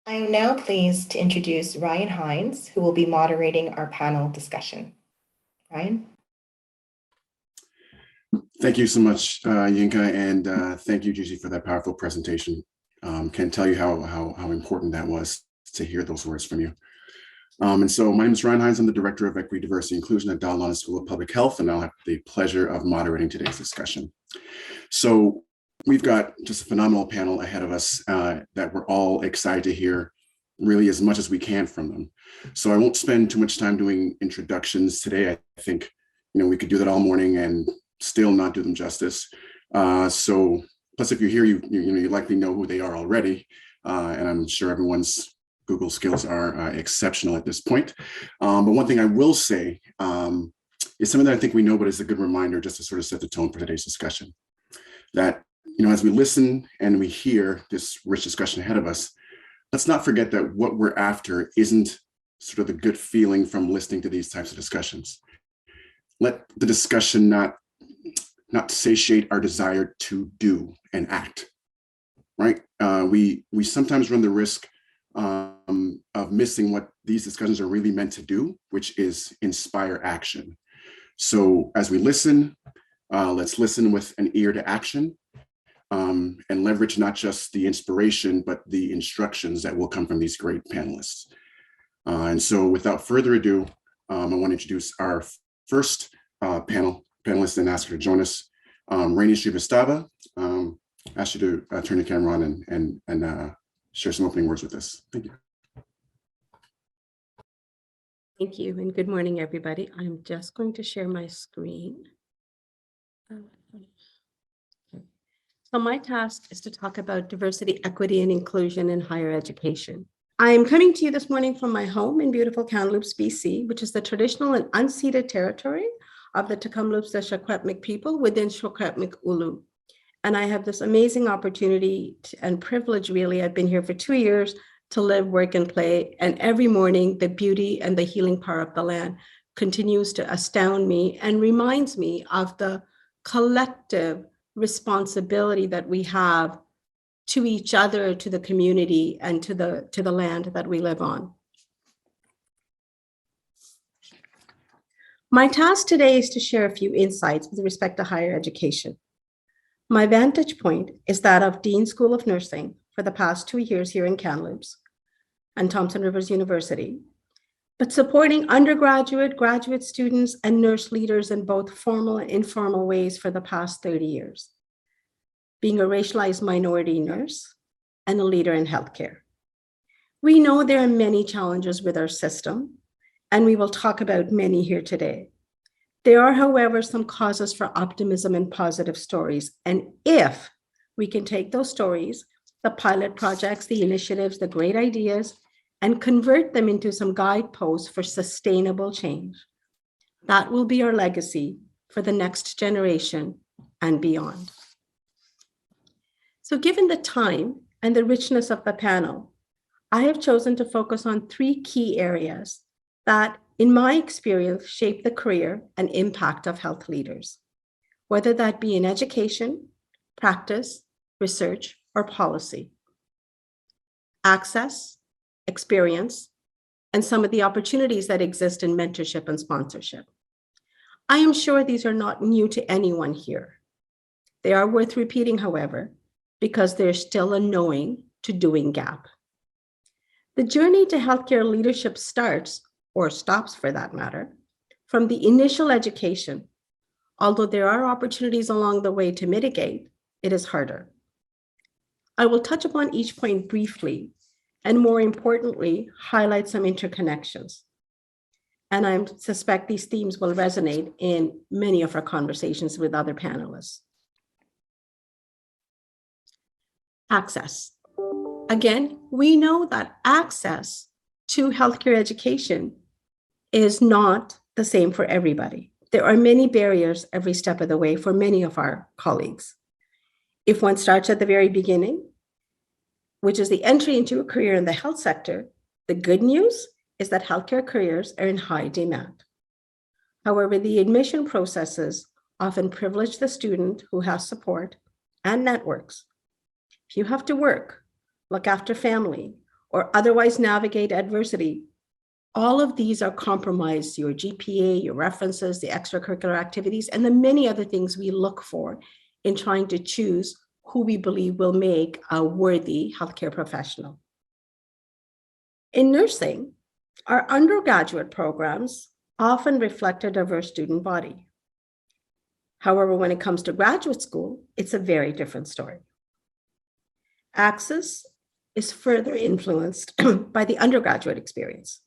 I am now pleased to introduce Ryan Hinds, who will be moderating our panel discussion. Ryan? Thank you so much, Yinka, and thank you, Gigi, for that powerful presentation. Can't tell you how important that was to hear those words from you. And so my name is Ryan Hinds. I'm the Director of Equity, Diversity, and Inclusion at Dalla School of Public Health, and I'll have the pleasure of moderating today's discussion. So we've got just a phenomenal panel ahead of us that we're all excited to hear really as much as we can from them. So I won't spend too much time doing introductions today. I think we could do that all morning and still not do them justice. So plus, if you're here, you likely know who they are already, and I'm sure everyone's Google skills are exceptional at this point. But one thing I will say is something that I think we know, but it's a good reminder just to sort of set the tone for today's discussion. That as we listen and we hear this rich discussion ahead of us, let's not forget that what we're after isn't sort of the good feeling from listening to these types of discussions. Let the discussion not satiate our desire to do and act, right? We sometimes run the risk of missing what these discussions are really meant to do, which is inspire action. So as we listen, let's listen with an ear to action and leverage not just the inspiration, but the instructions that will come from these great panelists. And so without further ado, I want to introduce our first panelist and ask her to join us. Rani Srivastava, ask you to turn your camera on and share some opening words with us. Thank you. Thank you, and good morning, everybody. I'm just going to share my screen. So my task is to talk about diversity, equity, and inclusion in higher education. I am coming to you this morning from my home in beautiful Kamloops, BC, which is the traditional and unceded territory of the Tecumloops the Secwepemc people within Secwepemc Ulu. And I have this amazing opportunity and privilege, really. I've been here for 2 years to live, work, and play. And every morning, the beauty and the healing power of the land continues to astound me and reminds me of the collective responsibility that we have to each other, to the community, and to the land that we live on. My task today is to share a few insights with respect to higher education. My vantage point is that of Dean School of Nursing for the past 2 years here in Kamloops and Thompson Rivers University, but supporting undergraduate, graduate students, and nurse leaders in both formal and informal ways for the past 30 years, being a racialized minority nurse and a leader in healthcare. We know there are many challenges with our system, and we will talk about many here today. There are, however, some causes for optimism and positive stories. And if we can take those stories, the pilot projects, the initiatives, the great ideas, and convert them into some guideposts for sustainable change, that will be our legacy for the next generation and beyond. So given the time and the richness of the panel, I have chosen to focus on 3 key areas that, in my experience, shape the career and impact of health leaders, whether that be in education, practice, research, or policy. Access, experience, and some of the opportunities that exist in mentorship and sponsorship. I am sure these are not new to anyone here. They are worth repeating, however, because there's still a knowing to doing gap. The journey to healthcare leadership starts, or stops for that matter, from the initial education. Although there are opportunities along the way to mitigate, it is harder. I will touch upon each point briefly, and more importantly, highlight some interconnections. And I suspect these themes will resonate in many of our conversations with other panelists. Access. Again, we know that access to healthcare education is not the same for everybody. There are many barriers every step of the way for many of our colleagues. If one starts at the very beginning, which is the entry into a career in the health sector, the good news is that healthcare careers are in high demand. However, the admission processes often privilege the student who has support and networks. If you have to work, look after family, or otherwise navigate adversity, all of these are compromised: your GPA, your references, the extracurricular activities, and the many other things we look for in trying to choose who we believe will make a worthy healthcare professional. In nursing, our undergraduate programs often reflect a diverse student body. However, when it comes to graduate school, it's a very different story. Access is further influenced by the undergraduate experience.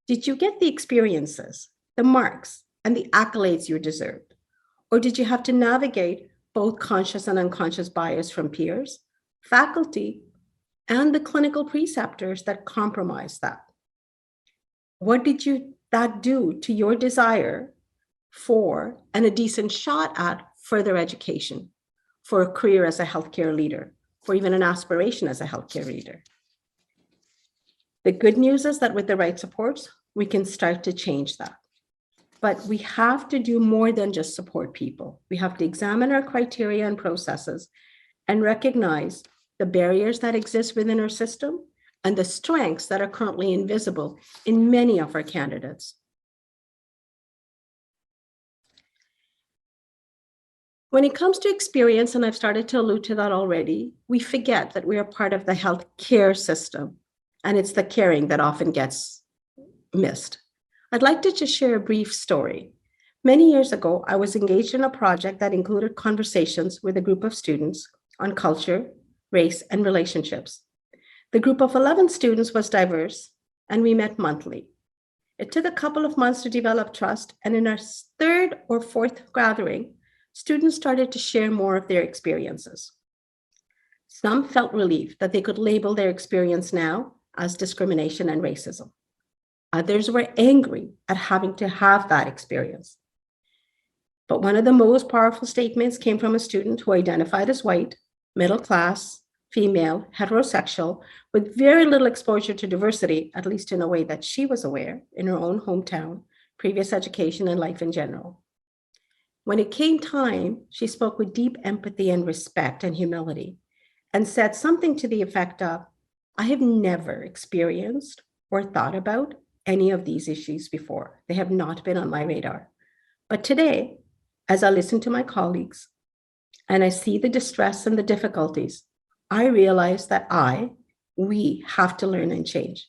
Did you get the experiences, the marks, and the accolades you deserved? Or did you have to navigate both conscious and unconscious bias from peers, faculty, and the clinical preceptors that compromise that? What did that do to your desire for and a decent shot at further education, for a career as a healthcare leader, for even an aspiration as a healthcare leader? The good news is that with the right supports, we can start to change that. But we have to do more than just support people. We have to examine our criteria and processes and recognize the barriers that exist within our system and the strengths that are currently invisible in many of our candidates. When it comes to experience, and I've started to allude to that already, we forget that we are part of the healthcare system, and it's the caring that often gets missed. I'd like to just share a brief story. Many years ago, I was engaged in a project that included conversations with a group of students on culture, race, and relationships. The group of 11 students was diverse, and we met monthly. It took a couple of months to develop trust, and in our third or fourth gathering, students started to share more of their experiences. Some felt relief that they could label their experience now as discrimination and racism. Others were angry at having to have that experience. But one of the most powerful statements came from a student who identified as white, middle class, female, heterosexual, with very little exposure to diversity, at least in a way that she was aware in her own hometown, previous education, and life in general. When it came time, she spoke with deep empathy and respect and humility, and said something to the effect of, "I have never experienced or thought about any of these issues before. They have not been on my radar. But today, as I listen to my colleagues and I see the distress and the difficulties, I realize that we have to learn and change.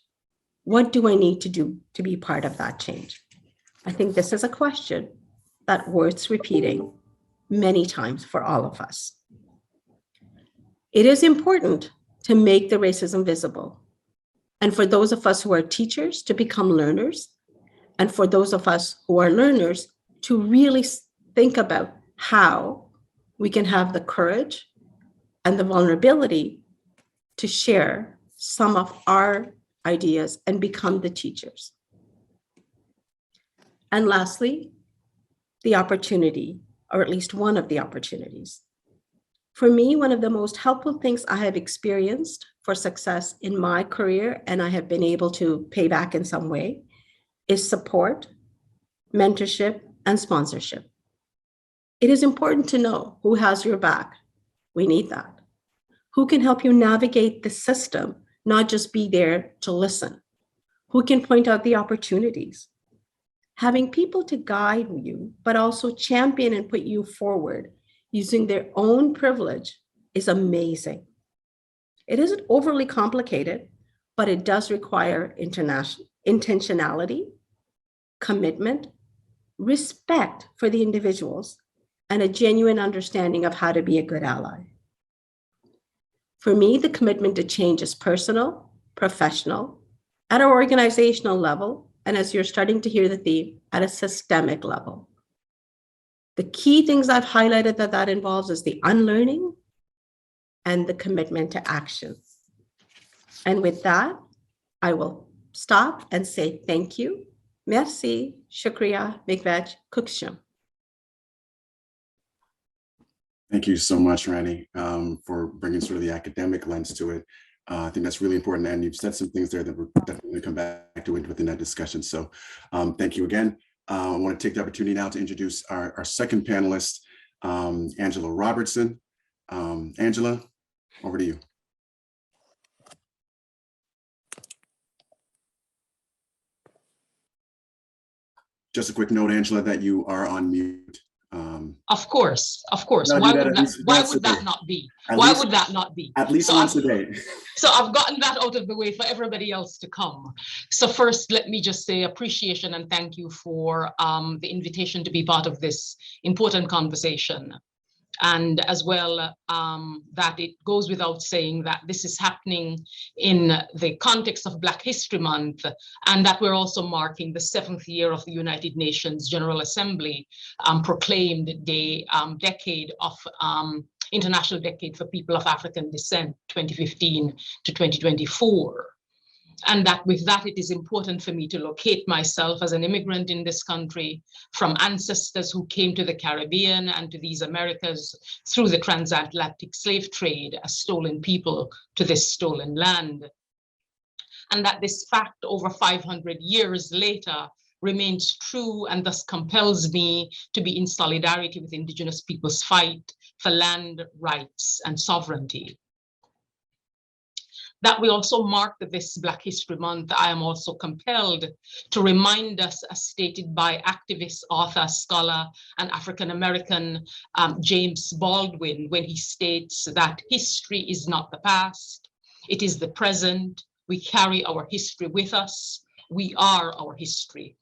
What do I need to do to be part of that change?" I think this is a question that worth repeating many times for all of us. It is important to make the racism visible. And for those of us who are teachers to become learners, and for those of us who are learners to really think about how we can have the courage and the vulnerability to share some of our ideas and become the teachers. And lastly, the opportunity, or at least one of the opportunities. For me, one of the most helpful things I have experienced for success in my career, and I have been able to pay back in some way, is support, mentorship, and sponsorship. It is important to know who has your back. We need that. Who can help you navigate the system, not just be there to listen? Who can point out the opportunities? Having people to guide you, but also champion and put you forward using their own privilege is amazing. It isn't overly complicated, but it does require intentionality, commitment, respect for the individuals, and a genuine understanding of how to be a good ally. For me, the commitment to change is personal, professional, at an organizational level, and as you're starting to hear the theme, at a systemic level. The key things I've highlighted that involves is the unlearning and the commitment to action. And with that, I will stop and say thank you. Merci, shukriya, mikvaj, kuksham. Thank you so much, Rani, for bringing sort of the academic lens to it. I think that's really important. And you've said some things there that we're definitely going to come back to within that discussion. So thank you again. I want to take the opportunity now to introduce our second panelist, Angela Robertson. Angela, over to you. Just a quick note, Angela, that you are on mute. Of course. Why would that not be? Why would that not be? At least once a day. So I've gotten that out of the way for everybody else to come. So first, let me just say appreciation and thank you for the invitation to be part of this important conversation. And as well, that it goes without saying that this is happening in the context of Black History Month, and that we're also marking the 7th year of the United Nations General Assembly proclaimed decade of International Decade for People of African Descent, 2015 to 2024. And that with that, it is important for me to locate myself as an immigrant in this country from ancestors who came to the Caribbean and to these Americas through the transatlantic slave trade as stolen people to this stolen land. And that this fact over 500 years later remains true and thus compels me to be in solidarity with Indigenous people's fight for land, rights, and sovereignty. That we also mark this Black History Month, I am also compelled to remind us, as stated by activist, author, scholar, and African-American James Baldwin, when he states that history is not the past, it is the present. We carry our history with us. We are our history.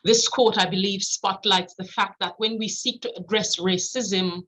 This quote, I believe, spotlights the fact that when we seek to address racism,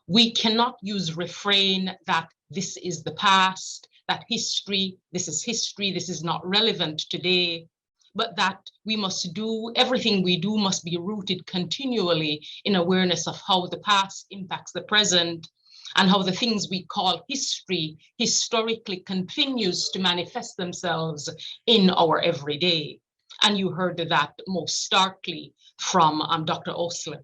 we cannot use refrain that this is the past, that history, this is not relevant today, but that we must do, everything we do must be rooted continually in awareness of how the past impacts the present and how the things we call history historically continues to manifest themselves in our everyday. And you heard that most starkly from Dr. Osler.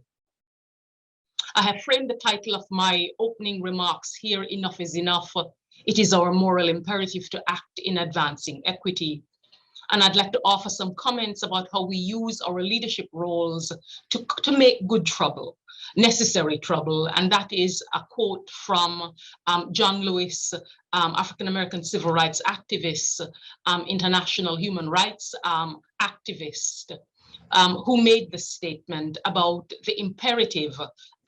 I have framed the title of my opening remarks here, Enough is Enough. It is our moral imperative to act in advancing equity. And I'd like to offer some comments about how we use our leadership roles to make good trouble, necessary trouble. And that is a quote from John Lewis, African-American civil rights activist, international human rights activist, who made the statement about the imperative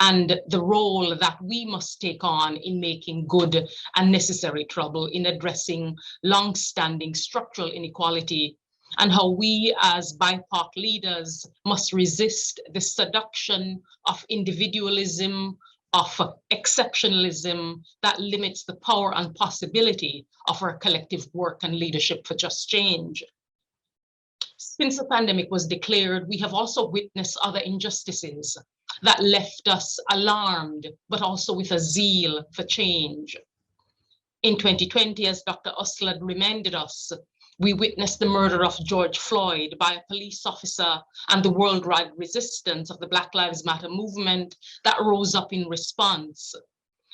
and the role that we must take on in making good and necessary trouble in addressing long-standing structural inequality, and how we as BIPOC leaders must resist the seduction of individualism, of exceptionalism that limits the power and possibility of our collective work and leadership for just change. Since the pandemic was declared, we have also witnessed other injustices that left us alarmed, but also with a zeal for change. In 2020, as Dr. Osler reminded us, we witnessed the murder of George Floyd by a police officer and the worldwide resistance of the Black Lives Matter movement that rose up in response.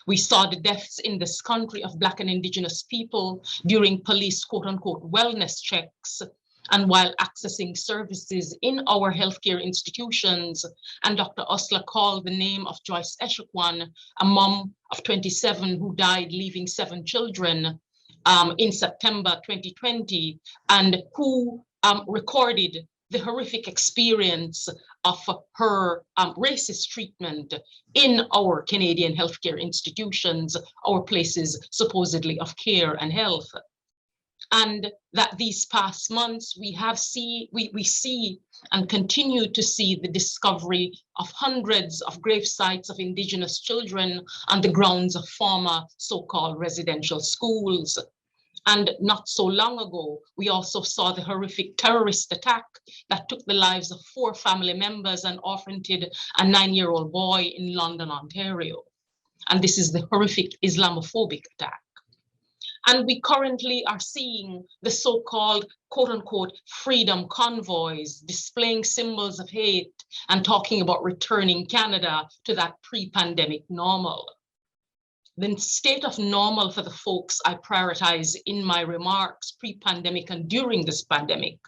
We saw the deaths in this country of Black and Indigenous people during police quote-unquote wellness checks, and while accessing services in our healthcare institutions. And Dr. Osler called the name of Joyce Echequan, a mom of 27 who died leaving 7 children in September 2020, and who recorded the horrific experience of her racist treatment in our Canadian healthcare institutions, our places supposedly of care and health. And that these past months we see and continue to see the discovery of hundreds of grave sites of Indigenous children on the grounds of former so-called residential schools. And not so long ago, we also saw the horrific terrorist attack that took the lives of 4 family members and orphaned a 9-year-old boy in London, Ontario. And this is the horrific Islamophobic attack. And we currently are seeing the so-called quote-unquote freedom convoys displaying symbols of hate and talking about returning Canada to that pre-pandemic normal. The state of normal for the folks I prioritize in my remarks pre-pandemic and during this pandemic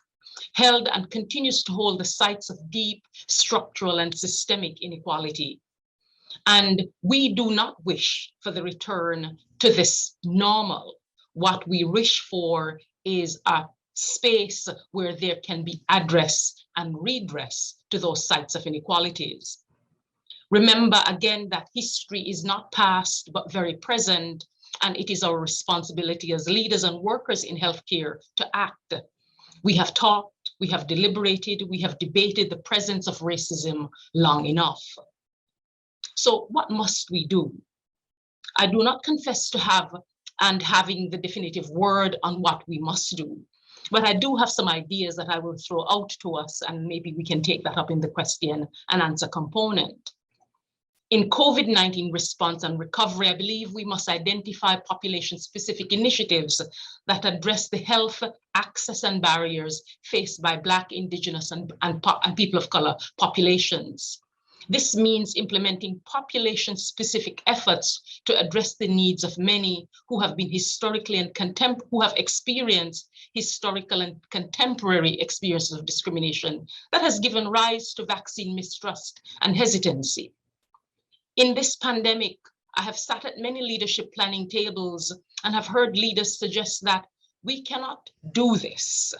held and continues to hold the sites of deep structural and systemic inequality. And we do not wish for the return to this normal. What we wish for is a space where there can be address and redress to those sites of inequalities. Remember again that history is not past, but very present, and it is our responsibility as leaders and workers in healthcare to act. We have talked, we have deliberated, we have debated the presence of racism long enough. So what must we do? I do not confess to having the definitive word on what we must do, but I do have some ideas that I will throw out to us, and maybe we can take that up in the question and answer component. In COVID-19 response and recovery, I believe we must identify population-specific initiatives that address the health, access, and barriers faced by Black, Indigenous, and people of color populations. This means implementing population-specific efforts to address the needs of many who have been historically and who have experienced historical and contemporary experiences of discrimination that has given rise to vaccine mistrust and hesitancy. In this pandemic, I have sat at many leadership planning tables and have heard leaders suggest that we cannot do this,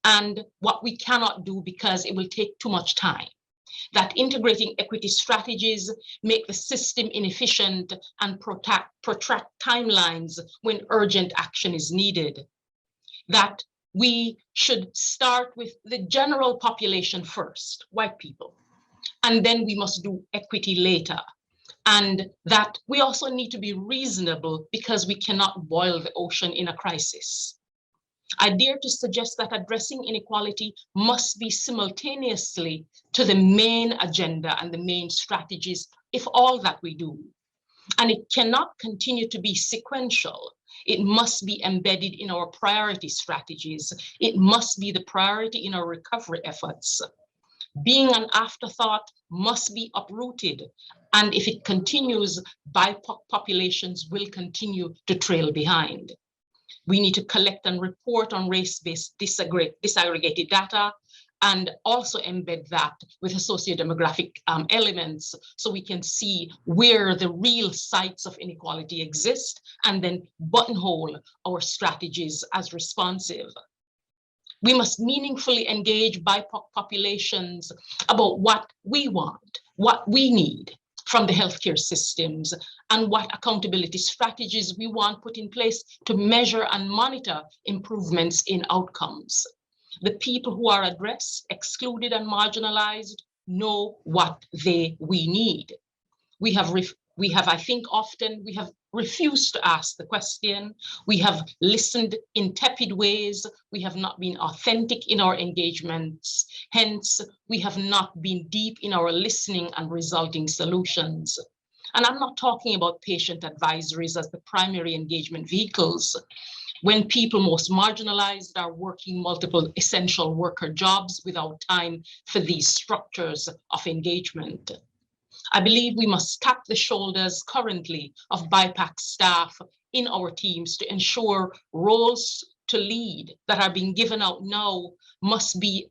and what we cannot do because it will take too much time, that integrating equity strategies make the system inefficient and protract timelines when urgent action is needed, that we should start with the general population first, white people, and then we must do equity later. And that we also need to be reasonable because we cannot boil the ocean in a crisis. I dare to suggest that addressing inequality must be simultaneously to the main agenda and the main strategies, if all that we do. And it cannot continue to be sequential. It must be embedded in our priority strategies. It must be the priority in our recovery efforts. Being an afterthought must be uprooted. And if it continues, BIPOC populations will continue to trail behind. We need to collect and report on race-based disaggregated data and also embed that with the socio-demographic elements so we can see where the real sites of inequality exist and then buttonhole our strategies as responsive. We must meaningfully engage BIPOC populations about what we want, what we need from the healthcare systems, and what accountability strategies we want put in place to measure and monitor improvements in outcomes. The people who are addressed, excluded, and marginalized know what we need. We have, I think often, we have refused to ask the question. We have listened in tepid ways. We have not been authentic in our engagements. Hence, we have not been deep in our listening and resulting solutions. And I'm not talking about patient advisories as the primary engagement vehicles. When people most marginalized are working multiple essential worker jobs without time for these structures of engagement. I believe we must tap the shoulders currently of BIPOC staff in our teams to ensure roles to lead that are being given out now must be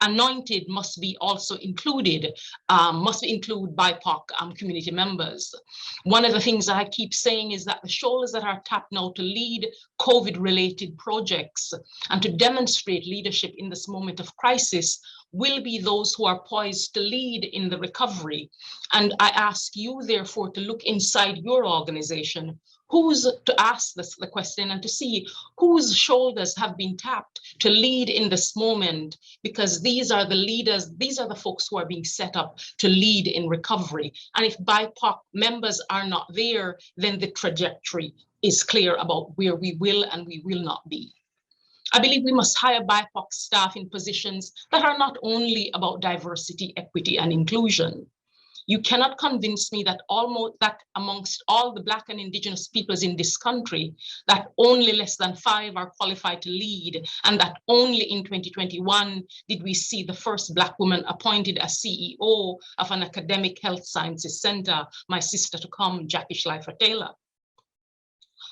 anointed, must be also included, must include BIPOC community members. One of the things that I keep saying is that the shoulders that are tapped now to lead COVID-related projects and to demonstrate leadership in this moment of crisis will be those who are poised to lead in the recovery. And I ask you, therefore, to look inside your organization, to ask the question and to see whose shoulders have been tapped to lead in this moment, because these are the leaders, these are the folks who are being set up to lead in recovery. And if BIPOC members are not there, then the trajectory is clear about where we will and we will not be. I believe we must hire BIPOC staff in positions that are not only about diversity, equity, and inclusion. You cannot convince me that amongst all the Black and Indigenous peoples in this country, that only less than 5 are qualified to lead, and that only in 2021 did we see the first Black woman appointed as CEO of an academic health sciences center, my sister to come, Jackie Schleifer Taylor.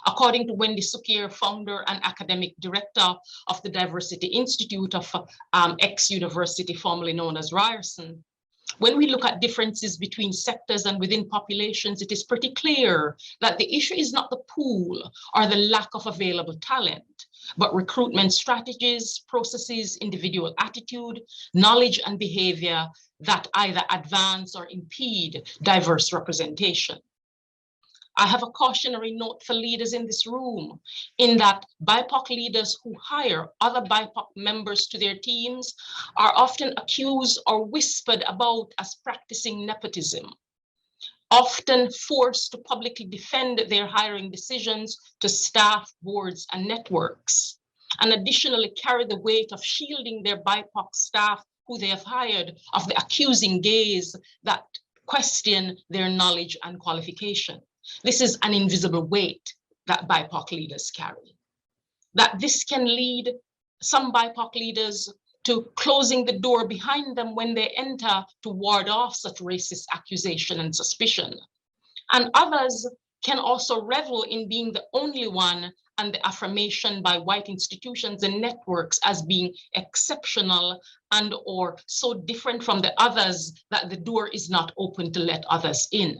According to Wendy Sukir, founder and academic director of the Diversity Institute of X-University, formerly known as Ryerson, when we look at differences between sectors and within populations, it is pretty clear that the issue is not the pool or the lack of available talent, but recruitment strategies, processes, individual attitude, knowledge, and behavior that either advance or impede diverse representation. I have a cautionary note for leaders in this room, in that BIPOC leaders who hire other BIPOC members to their teams are often accused or whispered about as practicing nepotism, often forced to publicly defend their hiring decisions to staff, boards, and networks, and additionally carry the weight of shielding their BIPOC staff who they have hired of the accusing gaze that question their knowledge and qualification. This is an invisible weight that BIPOC leaders carry. That this can lead some BIPOC leaders to closing the door behind them when they enter to ward off such racist accusation and suspicion. And others can also revel in being the only one and the affirmation by white institutions and networks as being exceptional and or so different from the others that the door is not open to let others in.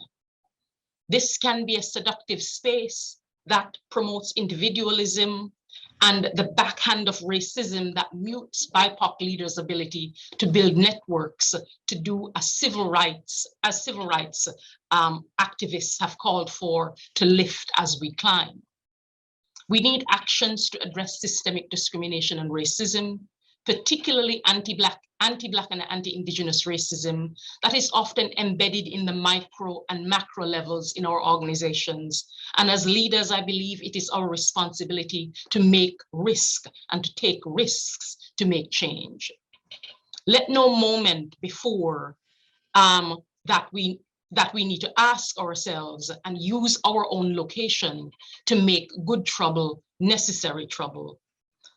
This can be a seductive space that promotes individualism and the backhand of racism that mutes BIPOC leaders' ability to build networks to do as civil rights activists have called for, to lift as we climb. We need actions to address systemic discrimination and racism, particularly anti-Black and anti-Indigenous racism that is often embedded in the micro and macro levels in our organizations. And as leaders, I believe it is our responsibility to make risk and to take risks to make change. Let no moment before that we need to ask ourselves and use our own location to make good trouble necessary trouble.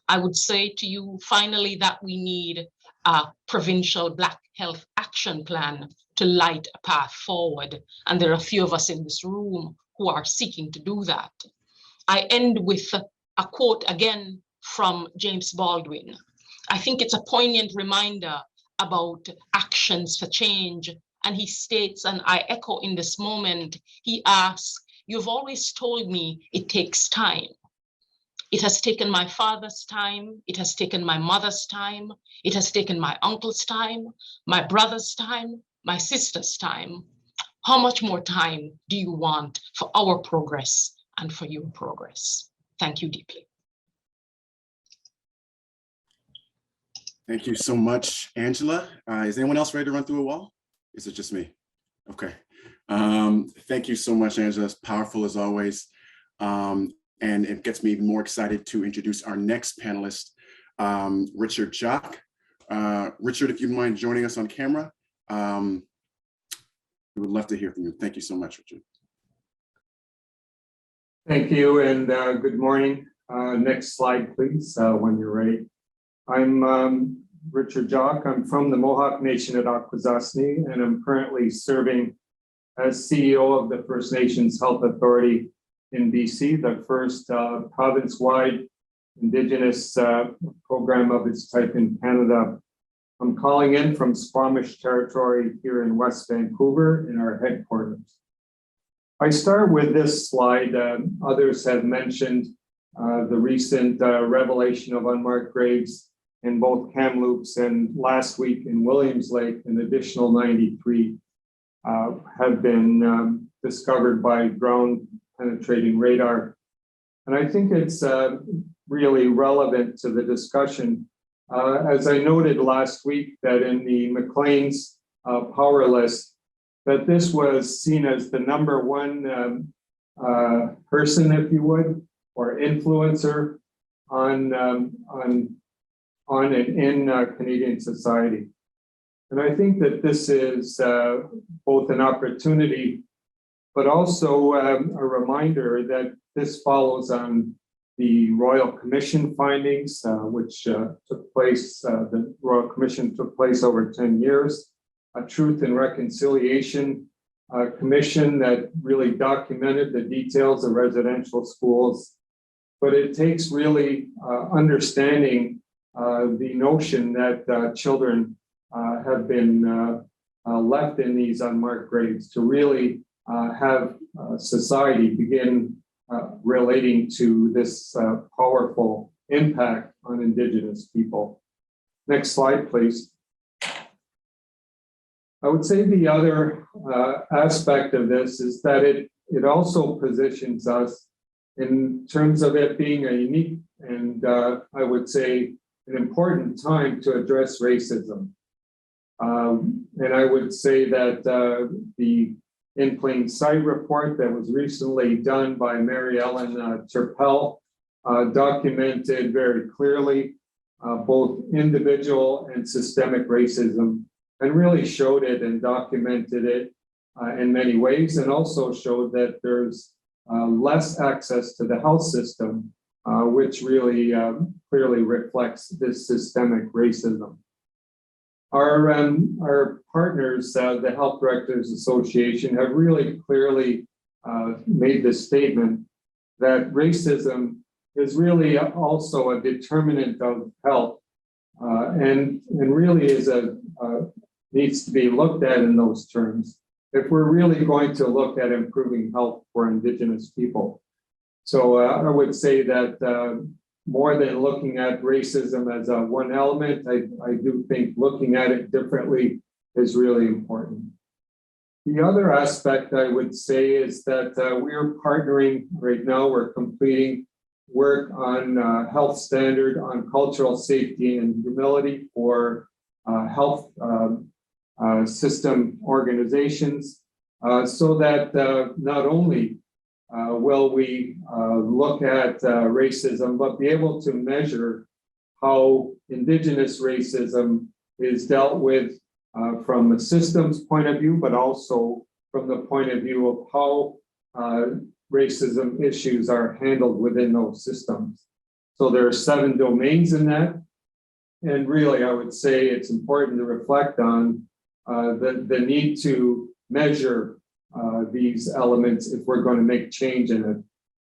I would say to you finally that we need a provincial Black Health Action Plan to light a path forward. And there are a few of us in this room who are seeking to do that. I end with a quote again from James Baldwin. I think it's a poignant reminder about actions for change. And he states, and I echo in this moment, he asks, "You've always told me it takes time. It has taken my father's time. It has taken my mother's time. It has taken my uncle's time, my brother's time, my sister's time. How much more time do you want for our progress and for your progress?" Thank you deeply. Thank you so much, Angela. Is anyone else ready to run through a wall? Is it just me? Okay. Thank you so much, Angela. It's powerful as always. And it gets me even more excited to introduce our next panelist, Richard Jock. Richard, if you mind joining us on camera, we would love to hear from you. Thank you so much, Richard. Thank you, and good morning. Next slide, please, when you're ready. I'm Richard Jock. I'm from the Mohawk Nation at Akwesasne, and I'm currently serving as CEO of the First Nations Health Authority in BC, the first province-wide Indigenous program of its type in Canada. I'm calling in from Squamish territory here in West Vancouver in our headquarters. I start with this slide. Others have mentioned the recent revelation of unmarked graves in both Kamloops, and last week in Williams Lake, an additional 93 have been discovered by ground penetrating radar. And I think it's really relevant to the discussion. As I noted last week, that in the Maclean's power list, that this was seen as the #1 person, if you would, or influencer on and in Canadian society. And I think that this is both an opportunity, but also a reminder that this follows on the Royal Commission findings, which took place, the Royal Commission took place over 10 years, a Truth and Reconciliation Commission that really documented the details of residential schools. But it takes really understanding the notion that children have been left in these unmarked graves to really have society begin relating to this powerful impact on Indigenous people. Next slide, please. I would say the other aspect of this is that it also positions us in terms of it being a unique and I would say an important time to address racism. And I would say that the In Plain Sight report that was recently done by Mary Ellen Turpel documented very clearly both individual and systemic racism, and really showed it and documented it in many ways, and also showed that there's less access to the health system, which really clearly reflects this systemic racism. Our partners, the Health Directors Association, have really clearly made the statement that racism is really also a determinant of health, and really is needs to be looked at in those terms if we're really going to look at improving health for Indigenous people. So I would say that more than looking at racism as one element, I do think looking at it differently is really important. The other aspect I would say is that we are partnering right now, we're completing work on health standard on cultural safety and humility for health system organizations, so that not only will we look at racism, but be able to measure how Indigenous racism is dealt with from a systems point of view, but also from the point of view of how racism issues are handled within those systems. So there are 7 domains in that. And really, I would say it's important to reflect on the need to measure these elements if we're going to make change in it.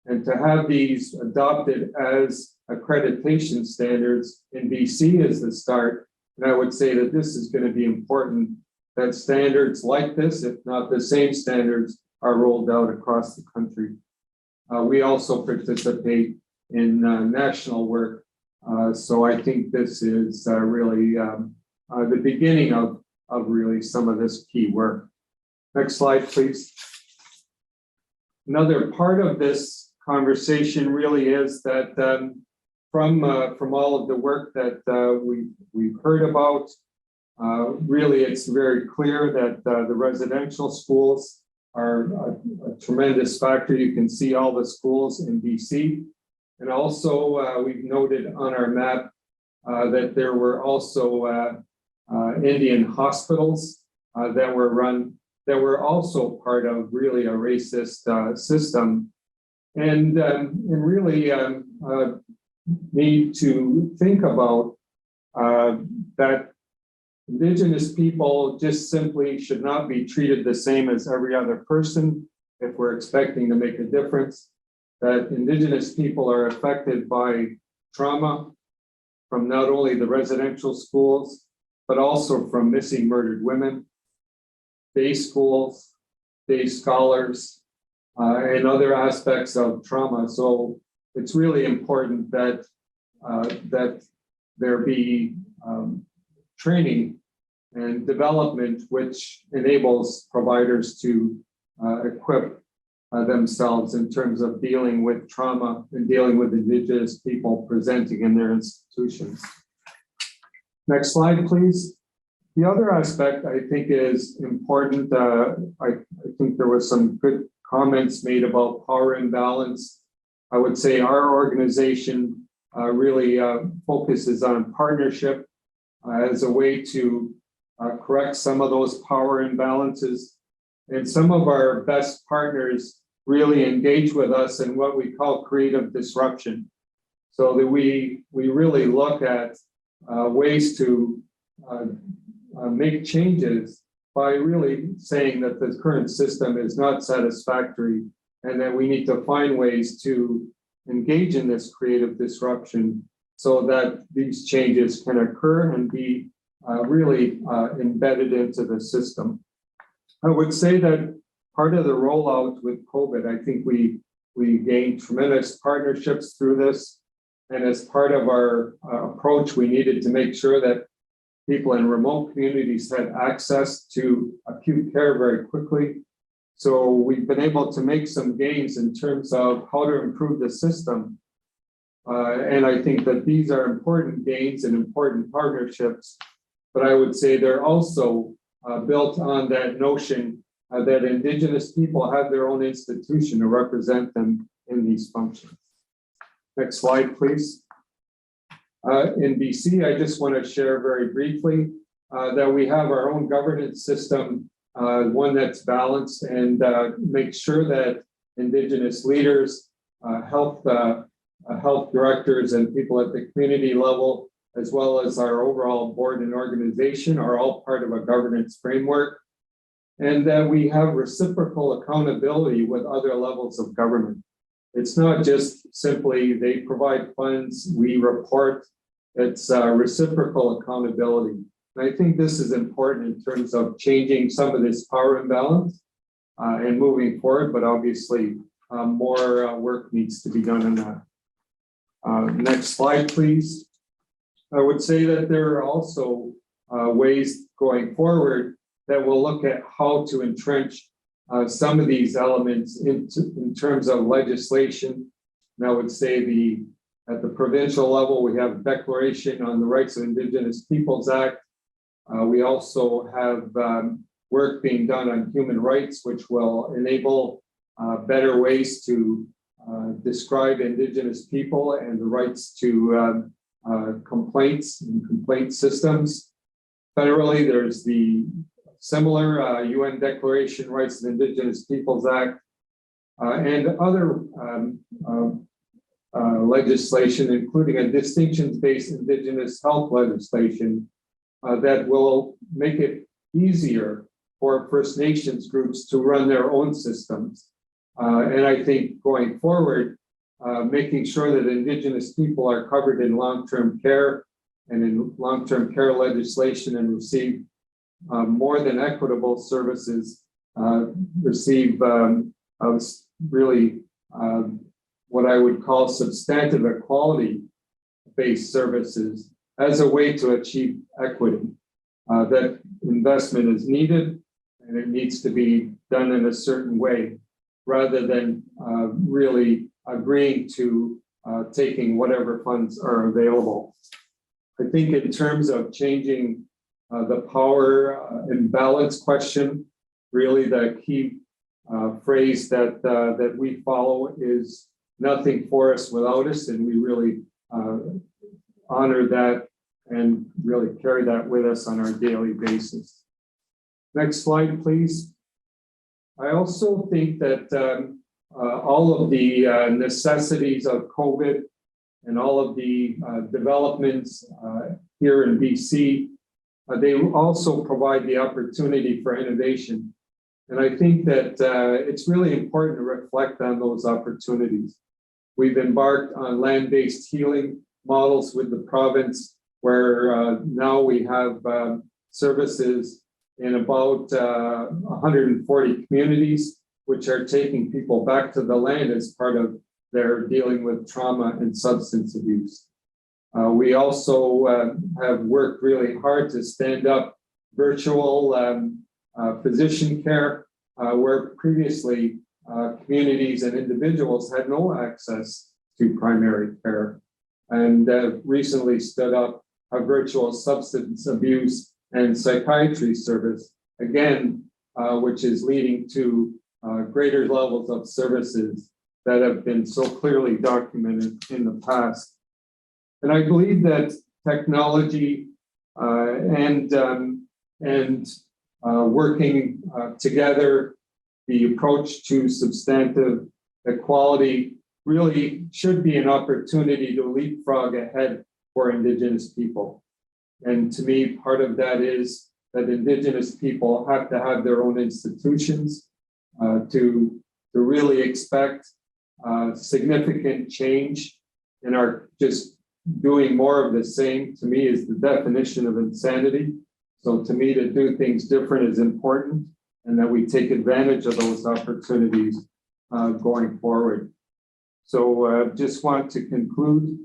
And to have these adopted as accreditation standards in BC is the start. And I would say that this is going to be important, that standards like this, if not the same standards, are rolled out across the country. We also participate in national work. So I think this is really the beginning of really some of this key work. Next slide, please. Another part of this conversation really is that from all of the work that we've heard about, really it's very clear that the residential schools are a tremendous factor. You can see all the schools in BC. And also we've noted on our map that there were also Indian hospitals that were run, that were also part of really a racist system, and really need to think about that Indigenous people just simply should not be treated the same as every other person if we're expecting to make a difference, that Indigenous people are affected by trauma from not only the residential schools, but also from missing murdered women, day schools, day scholars, and other aspects of trauma. So it's really important that that there be training and development which enables providers to equip themselves in terms of dealing with trauma and dealing with Indigenous people presenting in their institutions. Next slide, please. The other aspect I think is important. I think there was some good comments made about power imbalance. I would say our organization really focuses on partnership as a way to correct some of those power imbalances. And some of our best partners really engage with us in what we call creative disruption, so that we really look at ways to make changes by really saying that the current system is not satisfactory and that we need to find ways to engage in this creative disruption so that these changes can occur and be really embedded into the system. I would say that part of the rollout with COVID, I think we gained tremendous partnerships through this. And as part of our approach, we needed to make sure that people in remote communities had access to acute care very quickly. So we've been able to make some gains in terms of how to improve the system. And I think that these are important gains and important partnerships, but I would say they're also built on that notion that Indigenous people have their own institution to represent them in these functions. Next slide, please. In BC, I just want to share very briefly that we have our own governance system, one that's balanced and make sure that Indigenous leaders, health directors and people at the community level, as well as our overall board and organization are all part of a governance framework. And that we have reciprocal accountability with other levels of government. It's not just simply they provide funds, we report, it's reciprocal accountability. And I think this is important in terms of changing some of this power imbalance and moving forward, but obviously more work needs to be done on that. Next slide, please. I would say that there are also ways going forward that will look at how to entrench some of these elements in terms of legislation. And I would say at the provincial level, we have a Declaration on the Rights of Indigenous Peoples Act. We also have work being done on human rights, which will enable better ways to describe Indigenous people and the rights to complaints and complaint systems. Federally, there's the similar UN Declaration Rights of Indigenous Peoples Act and other legislation, including a distinctions-based Indigenous health legislation that will make it easier for First Nations groups to run their own systems. And I think going forward, making sure that Indigenous people are covered in long-term care and in long-term care legislation and receive more than equitable services, receive really what I would call substantive equality-based services as a way to achieve equity. That investment is needed and it needs to be done in a certain way rather than really agreeing to taking whatever funds are available. I think in terms of changing the power imbalance question, really the key phrase that we follow is nothing for us without us, and we really honor that and really carry that with us on our daily basis. Next slide, please. I also think that all of the necessities of COVID and all of the developments here in BC, they also provide the opportunity for innovation. And I think that it's really important to reflect on those opportunities. We've embarked on land-based healing models with the province, where now we have services in about 140 communities, which are taking people back to the land as part of their dealing with trauma and substance abuse. We also have worked really hard to stand up virtual physician care, where previously communities and individuals had no access to primary care, and recently stood up a virtual substance abuse and psychiatry service, again, which is leading to greater levels of services that have been so clearly documented in the past. And I believe that technology and working together, the approach to substantive equality really should be an opportunity to leapfrog ahead for Indigenous people. And to me, part of that is that Indigenous people have to have their own institutions to really expect significant change and are just doing more of the same, to me, is the definition of insanity. So to me, to do things different is important, and that we take advantage of those opportunities going forward. So just want to conclude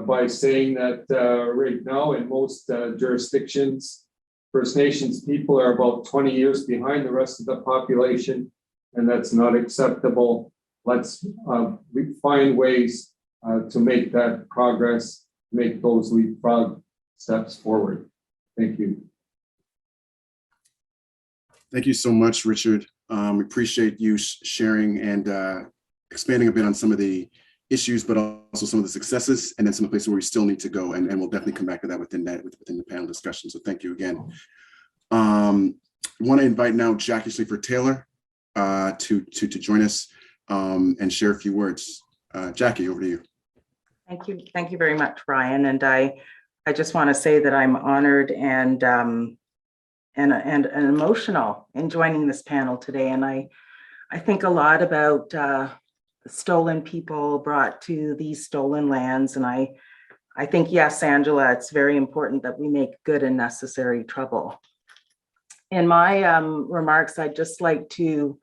by saying that right now in most jurisdictions, First Nations people are about 20 years behind the rest of the population, and that's not acceptable. Let's find ways to make that progress, make those leapfrog steps forward. Thank you. Thank you so much, Richard. We appreciate you sharing and expanding a bit on some of the issues, but also some of the successes, and then some of the places where we still need to go. And we'll definitely come back to that within the panel discussion. So thank you again. I want to invite now Jackie Schleifer Taylor to join us and share a few words. Jackie, over to you. Thank you very much, Ryan. And I just want to say that I'm honored and emotional in joining this panel today. And I think a lot about stolen people brought to these stolen lands. And I think, yes, Angela, it's very important that we make good and necessary trouble. In my remarks, I'd just like to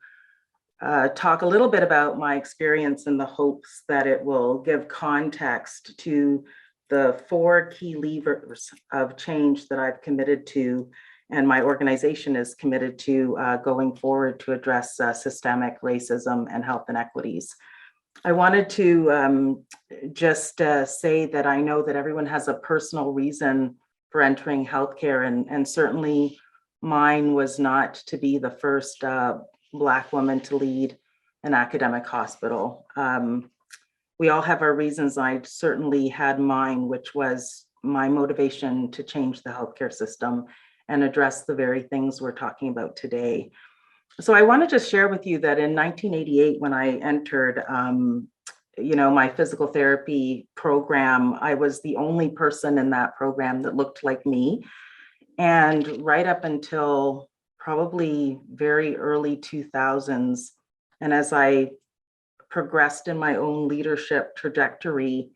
talk a little bit about my experience in the hopes that it will give context to the 4 key levers of change that I've committed to and my organization is committed to going forward to address systemic racism and health inequities. I wanted to just say that I know that everyone has a personal reason for entering healthcare, and certainly mine was not to be the first Black woman to lead an academic hospital. We all have our reasons. I certainly had mine, which was my motivation to change the healthcare system and address the very things we're talking about today. So I want to just share with you that in 1988, when I entered, my physical therapy program, I was the only person in that program that looked like me. And right up until probably very early 2000s, and as I progressed in my own leadership trajectory,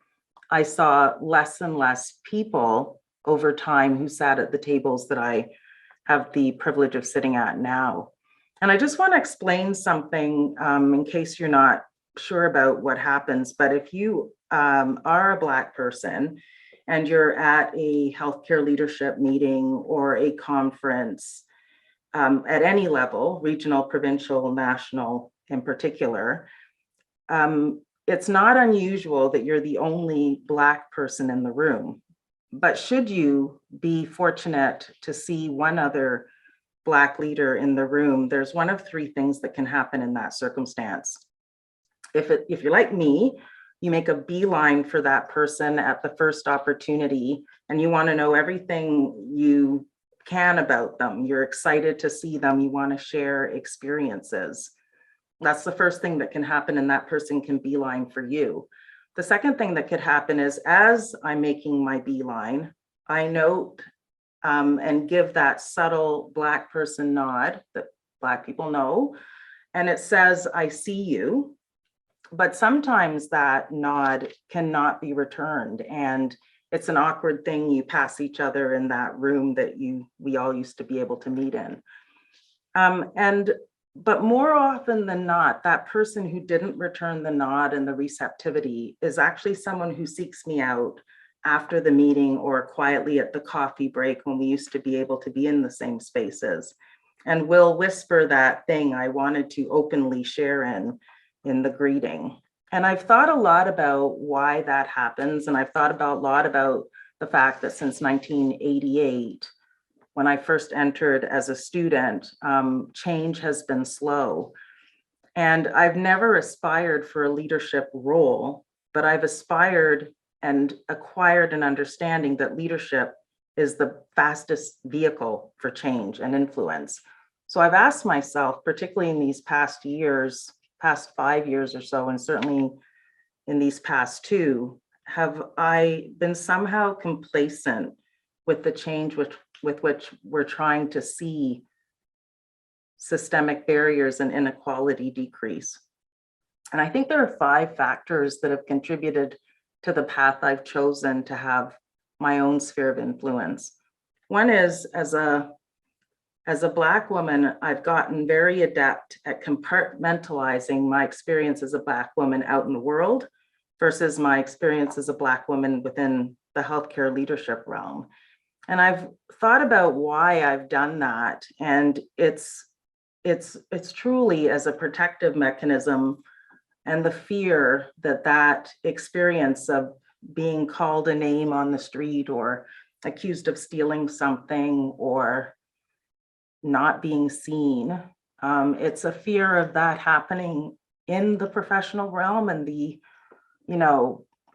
I saw less and less people over time who sat at the tables that I have the privilege of sitting at now. And I just want to explain something in case you're not sure about what happens. But if you are a Black person and you're at a healthcare leadership meeting or a conference at any level, regional, provincial, national in particular, it's not unusual that you're the only Black person in the room. But should you be fortunate to see one other Black leader in the room, there's one of 3 things that can happen in that circumstance. If you're like me, you make a beeline for that person at the first opportunity, and you want to know everything you can about them. You're excited to see them. You want to share experiences. That's the first thing that can happen, and that person can beeline for you. The second thing that could happen is, as I'm making my beeline, I note and give that subtle Black person nod that Black people know, and it says, "I see you." But sometimes that nod cannot be returned, and it's an awkward thing. You pass each other in that room that we all used to be able to meet in. But more often than not, that person who didn't return the nod and the receptivity is actually someone who seeks me out after the meeting or quietly at the coffee break when we used to be able to be in the same spaces, and will whisper that thing I wanted to openly share in the greeting. And I've thought a lot about why that happens. And I've thought a lot about the fact that since 1988, when I first entered as a student, change has been slow. And I've never aspired for a leadership role, but I've aspired and acquired an understanding that leadership is the fastest vehicle for change and influence. So I've asked myself, particularly in these past 5 years or so, and certainly in these past 2, have I been somehow complacent with the change with which we're trying to see systemic barriers and inequality decrease? And I think there are 5 factors that have contributed to the path I've chosen to have my own sphere of influence. One is, as a Black woman, I've gotten very adept at compartmentalizing my experience as a Black woman out in the world versus my experience as a Black woman within the healthcare leadership realm. And I've thought about why I've done that. And it's truly as a protective mechanism, and the fear that that experience of being called a name on the street or accused of stealing something or not being seen, it's a fear of that happening in the professional realm. And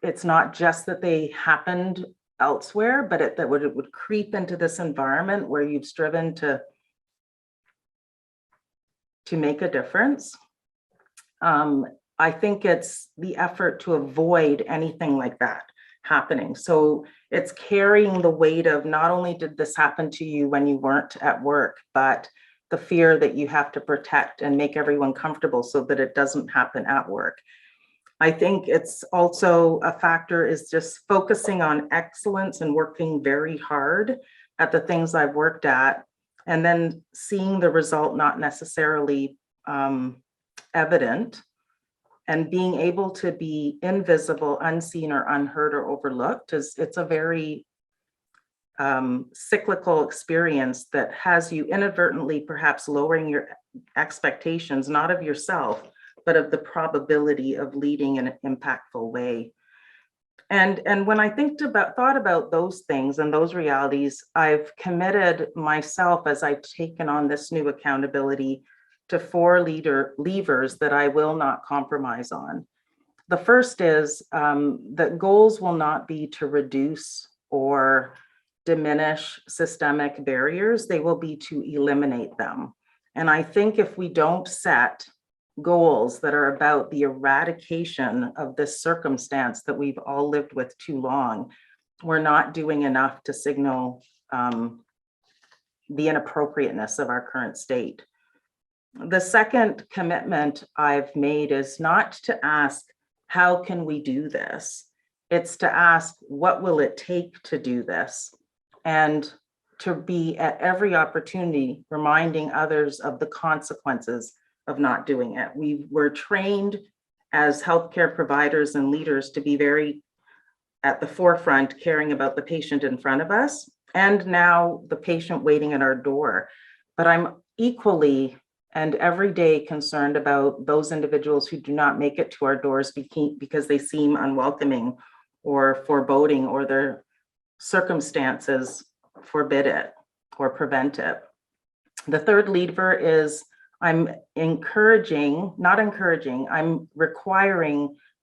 it's not just that they happened elsewhere, but it would creep into this environment where you've striven to make a difference. I think it's the effort to avoid anything like that happening. So it's carrying the weight of not only did this happen to you when you weren't at work, but the fear that you have to protect and make everyone comfortable so that it doesn't happen at work. I think it's also a factor is just focusing on excellence and working very hard at the things I've worked at, and then seeing the result not necessarily evident, and being able to be invisible, unseen, or unheard or overlooked it's a very cyclical experience that has you inadvertently perhaps lowering your expectations, not of yourself, but of the probability of leading in an impactful way. And when I thought about those things and those realities, I've committed myself as I've taken on this new accountability to 4 levers that I will not compromise on. The first is that goals will not be to reduce or diminish systemic barriers. They will be to eliminate them. And I think if we don't set goals that are about the eradication of this circumstance that we've all lived with too long, we're not doing enough to signal the inappropriateness of our current state. The second commitment I've made is not to ask, how can we do this? It's to ask, what will it take to do this? And to be at every opportunity reminding others of the consequences of not doing it. We were trained as healthcare providers and leaders to be very at the forefront, caring about the patient in front of us, and now the patient waiting at our door. But I'm equally and every day concerned about those individuals who do not make it to our doors because they seem unwelcoming or foreboding, or their circumstances forbid it or prevent it. The third lever is I'm requiring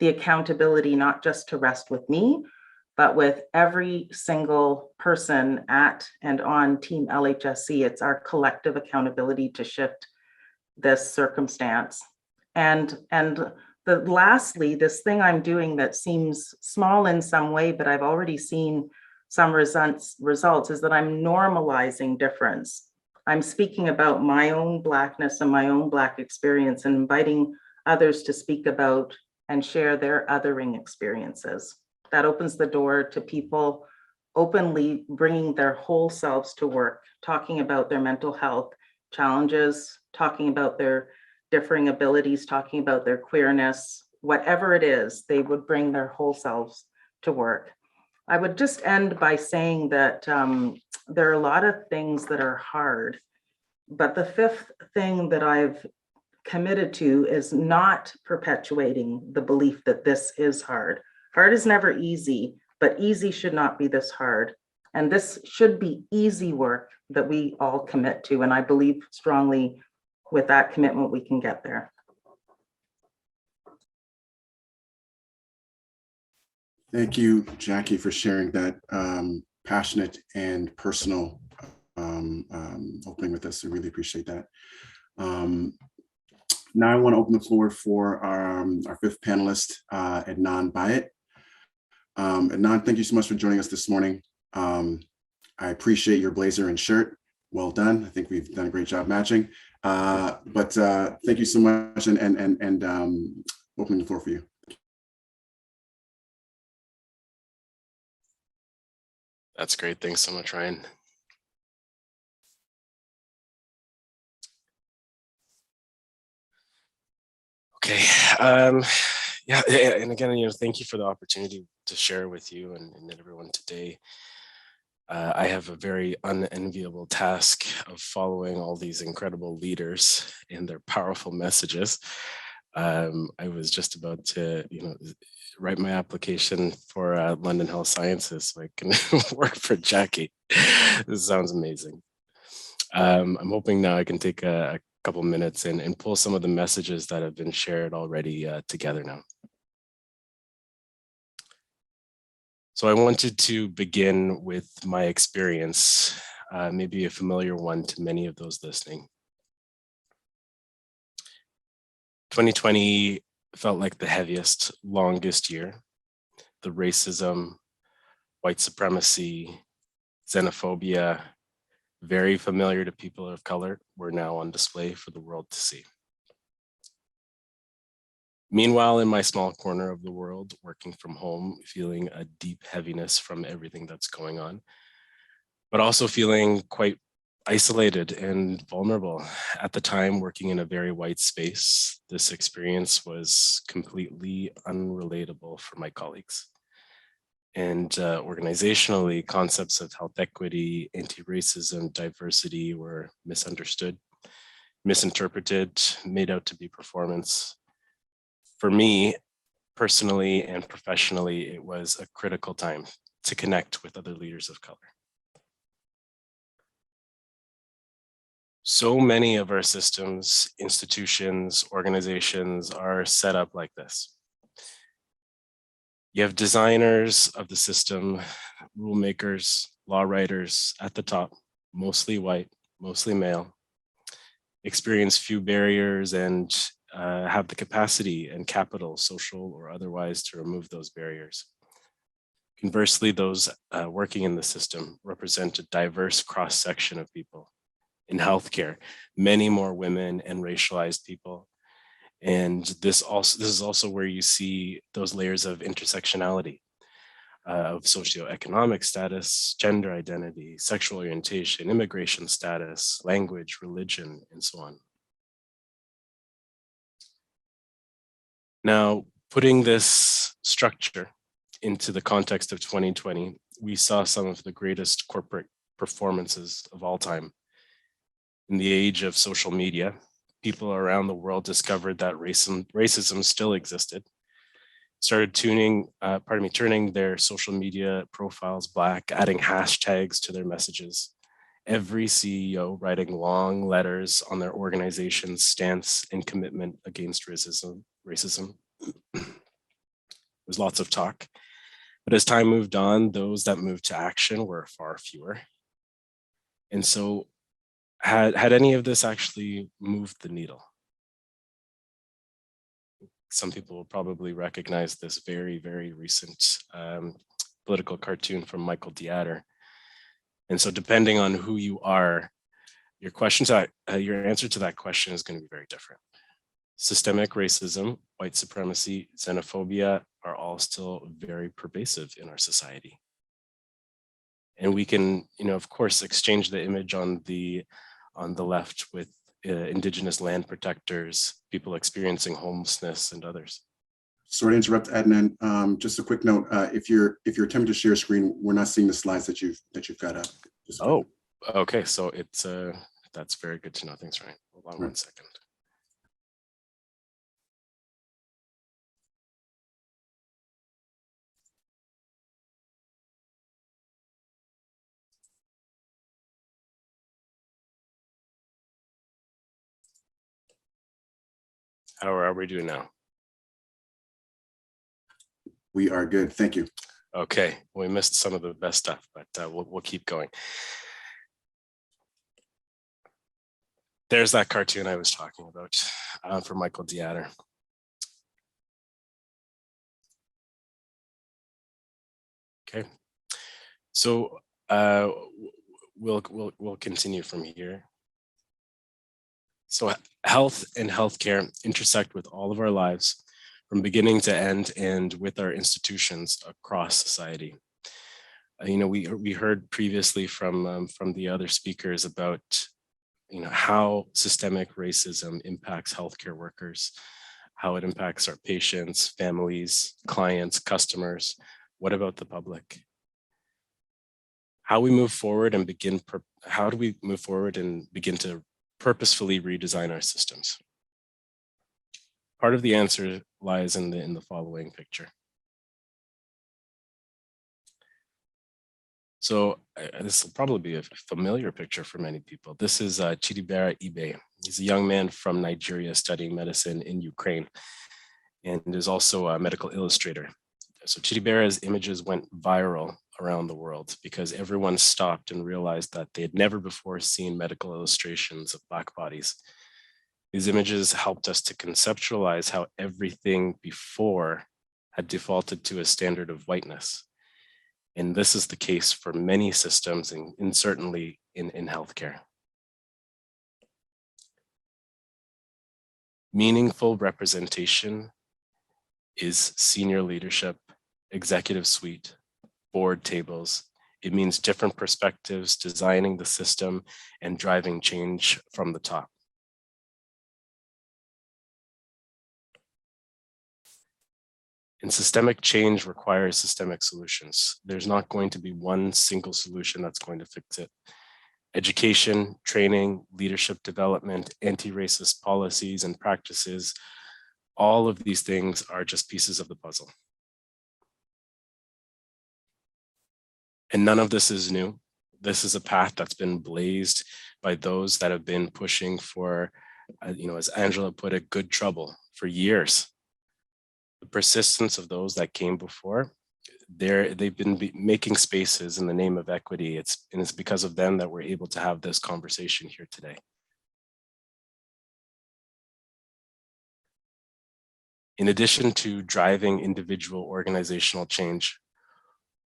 the accountability not just to rest with me, but with every single person at and on Team LHSC. It's our collective accountability to shift this circumstance. And lastly, this thing I'm doing that seems small in some way, but I've already seen some results, is that I'm normalizing difference. I'm speaking about my own Blackness and my own Black experience, and inviting others to speak about and share their othering experiences. That opens the door to people openly bringing their whole selves to work, talking about their mental health challenges, talking about their differing abilities, talking about their queerness, whatever it is, they would bring their whole selves to work. I would just end by saying that there are a lot of things that are hard, but the fifth thing that I've committed to is not perpetuating the belief that this is hard. Hard is never easy, but easy should not be this hard. And this should be easy work that we all commit to. And I believe strongly with that commitment, we can get there. Thank you, Jackie, for sharing that passionate and personal opening with us. I really appreciate that. Now I want to open the floor for our fifth panelist, Adnaan Bhyat. Adnaan, thank you so much for joining us this morning. I appreciate your blazer and shirt. Well done. I think we've done a great job matching. But thank you so much, and opening the floor for you. That's great. Thanks so much, Ryan. Okay. Yeah, and again, thank you for the opportunity to share with you and everyone today. I have a very unenviable task of following all these incredible leaders and their powerful messages. I was just about to, write my application for London Health Sciences so I can work for Jackie. This sounds amazing. I'm hoping now I can take a couple minutes and pull some of the messages that have been shared already together now. So I wanted to begin with my experience, maybe a familiar one to many of those listening. 2020 felt like the heaviest, longest year. The racism, white supremacy, xenophobia, very familiar to people of color, were now on display for the world to see. Meanwhile, in my small corner of the world, working from home, feeling a deep heaviness from everything that's going on, but also feeling quite isolated and vulnerable. At the time, working in a very white space, this experience was completely unrelatable for my colleagues. And organizationally, concepts of health equity, anti-racism, diversity were misunderstood, misinterpreted, made out to be performance. For me, personally and professionally, it was a critical time to connect with other leaders of color. So many of our systems, institutions, organizations are set up like this. You have designers of the system, rule makers, law writers at the top, mostly white, mostly male, experience few barriers and have the capacity and capital, social or otherwise, to remove those barriers. Conversely, those working in the system represent a diverse cross-section of people. In healthcare, many more women and racialized people. And this is also where you see those layers of intersectionality, of socioeconomic status, gender identity, sexual orientation, immigration status, language, religion, and so on. Now, putting this structure into the context of 2020, we saw some of the greatest corporate performances of all time. In the age of social media, people around the world discovered that racism still existed, started turning their social media profiles black, adding hashtags to their messages. Every CEO writing long letters on their organization's stance and commitment against racism. There was lots of talk, but as time moved on, those that moved to action were far fewer. And so had any of this actually moved the needle? Some people will probably recognize this very, very recent political cartoon from Michael Dieter. And so depending on who you are, your answer to that question is going to be very different. Systemic racism, white supremacy, xenophobia are all still very pervasive in our society. And we can, of course, exchange the image on the left with Indigenous land protectors, people experiencing homelessness, and others. Sorry to interrupt, Adnaan. Just a quick note: if you're attempting to share screen, we're not seeing the slides that you've got up. Oh, okay. So it's that's very good to know. Thanks, Ryan. Hold on 1 second. How are we doing now? We are good. Thank you. Okay, we missed some of the best stuff, but we'll keep going. There's that cartoon I was talking about for Michael Dieter. Okay, so we'll continue from here. So health and healthcare intersect with all of our lives from beginning to end, and with our institutions across society. We heard previously from the other speakers about how systemic racism impacts healthcare workers, how it impacts our patients, families, clients, customers. What about the public? How do we move forward and begin to purposefully redesign our systems? Part of the answer lies in the following picture. So this will probably be a familiar picture for many people. This is Chidibera Ibe. He's a young man from Nigeria studying medicine in Ukraine and is also a medical illustrator. So Chidibera's images went viral around the world because everyone stopped and realized that they had never before seen medical illustrations of Black bodies. These images helped us to conceptualize how everything before had defaulted to a standard of whiteness. And this is the case for many systems and certainly in healthcare. Meaningful representation is senior leadership, executive suite, board tables. It means different perspectives, designing the system and driving change from the top. And systemic change requires systemic solutions. There's not going to be one single solution that's going to fix it. Education, training, leadership development, anti-racist policies and practices, all of these things are just pieces of the puzzle. And none of this is new. This is a path that's been blazed by those that have been pushing for, as Angela put it, good trouble for years. The persistence of those that came before, they've been making spaces in the name of equity. It's because of them that we're able to have this conversation here today. In addition to driving individual organizational change,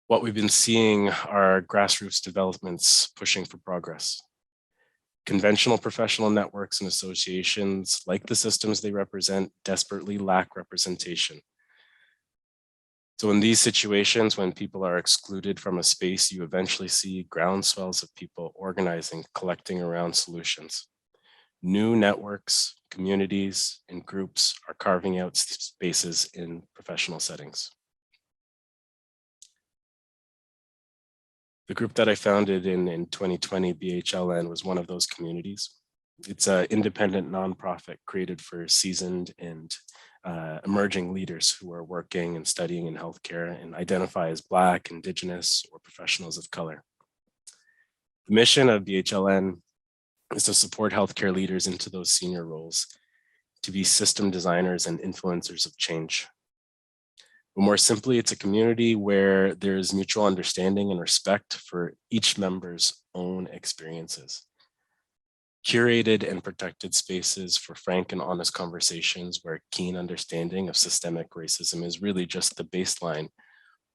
what we've been seeing are grassroots developments pushing for progress. Conventional professional networks and associations, like the systems they represent, desperately lack representation. So in these situations, when people are excluded from a space, you eventually see groundswells of people organizing, collecting around solutions. New networks, communities, and groups are carving out spaces in professional settings. The group that I founded in 2020, BHLN, was one of those communities. It's an independent nonprofit created for seasoned and emerging leaders who are working and studying in healthcare and identify as Black, Indigenous, or professionals of color. The mission of BHLN is to support healthcare leaders into those senior roles, to be system designers and influencers of change. But more simply, it's a community where there's mutual understanding and respect for each member's own experiences. Curated and protected spaces for frank and honest conversations where keen understanding of systemic racism is really just the baseline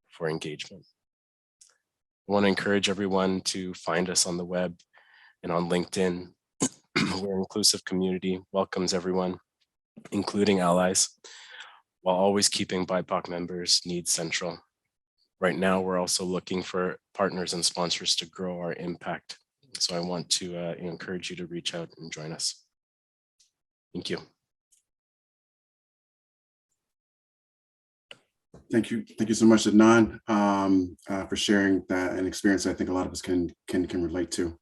for engagement. I want to encourage everyone to find us on the web and on LinkedIn. We're an inclusive community, welcomes everyone, including allies, while always keeping BIPOC members' needs central. Right now, we're also looking for partners and sponsors to grow our impact. So I want to encourage you to reach out and join us. Thank you. Thank you so much, Adnaan, for sharing that an experience I think a lot of us can relate to.